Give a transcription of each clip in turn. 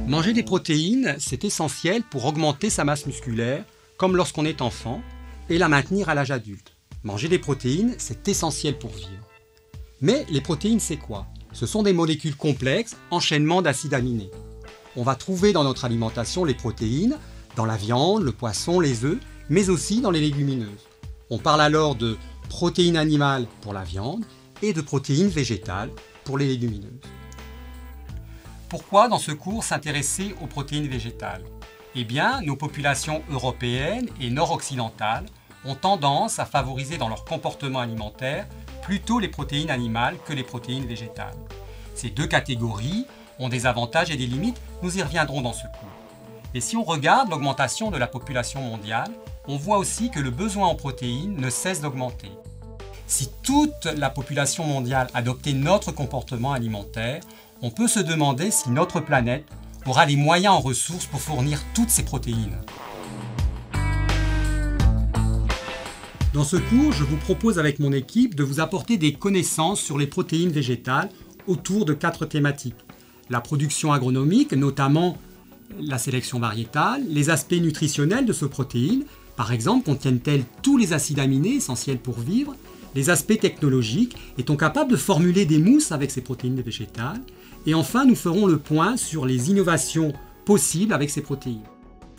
Manger des protéines, c'est essentiel pour augmenter sa masse musculaire, comme lorsqu'on est enfant, et la maintenir à l'âge adulte. Manger des protéines, c'est essentiel pour vivre. Mais les protéines, c'est quoi? Ce sont des molécules complexes, enchaînements d'acides aminés. On va trouver dans notre alimentation les protéines, dans la viande, le poisson, les œufs, mais aussi dans les légumineuses. On parle alors de protéines animales pour la viande et de protéines végétales pour les légumineuses. Pourquoi dans ce cours s'intéresser aux protéines végétales? Eh bien, nos populations européennes et nord-occidentales ont tendance à favoriser dans leur comportement alimentaire plutôt les protéines animales que les protéines végétales. Ces deux catégories ont des avantages et des limites, nous y reviendrons dans ce cours. Et si on regarde l'augmentation de la population mondiale, on voit aussi que le besoin en protéines ne cesse d'augmenter. Si toute la population mondiale adoptait notre comportement alimentaire, on peut se demander si notre planète aura les moyens en ressources pour fournir toutes ces protéines. Dans ce cours, je vous propose avec mon équipe de vous apporter des connaissances sur les protéines végétales autour de 4 thématiques. La production agronomique, notamment la sélection variétale, les aspects nutritionnels de ces protéines, par exemple, contiennent-elles tous les acides aminés essentiels pour vivre? Les aspects technologiques, est-on capable de formuler des mousses avec ces protéines végétales? Et enfin, nous ferons le point sur les innovations possibles avec ces protéines.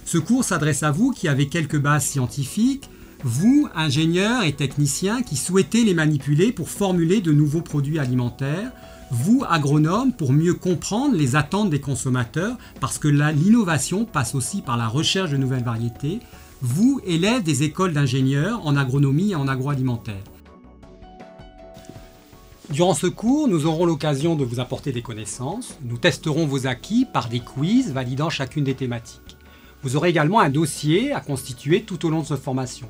Ce cours s'adresse à vous qui avez quelques bases scientifiques, vous, ingénieurs et techniciens qui souhaitez les manipuler pour formuler de nouveaux produits alimentaires, vous, agronomes, pour mieux comprendre les attentes des consommateurs, parce que l'innovation passe aussi par la recherche de nouvelles variétés, vous, élèves des écoles d'ingénieurs en agronomie et en agroalimentaire. Durant ce cours, nous aurons l'occasion de vous apporter des connaissances. Nous testerons vos acquis par des quiz validant chacune des thématiques. Vous aurez également un dossier à constituer tout au long de cette formation.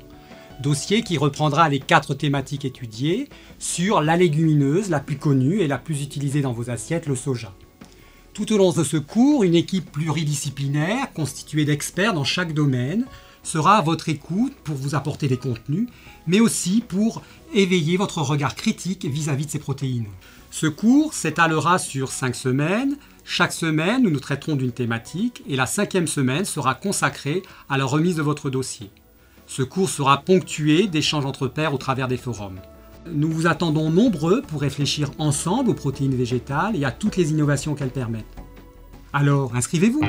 Dossier qui reprendra les 4 thématiques étudiées sur la légumineuse la plus connue et la plus utilisée dans vos assiettes, le soja. Tout au long de ce cours, une équipe pluridisciplinaire constituée d'experts dans chaque domaine sera à votre écoute pour vous apporter des contenus, mais aussi pour éveiller votre regard critique vis-à-vis de ces protéines. Ce cours s'étalera sur 5 semaines. Chaque semaine, nous nous traiterons d'une thématique et la 5e semaine sera consacrée à la remise de votre dossier. Ce cours sera ponctué d'échanges entre pairs au travers des forums. Nous vous attendons nombreux pour réfléchir ensemble aux protéines végétales et à toutes les innovations qu'elles permettent. Alors, inscrivez-vous!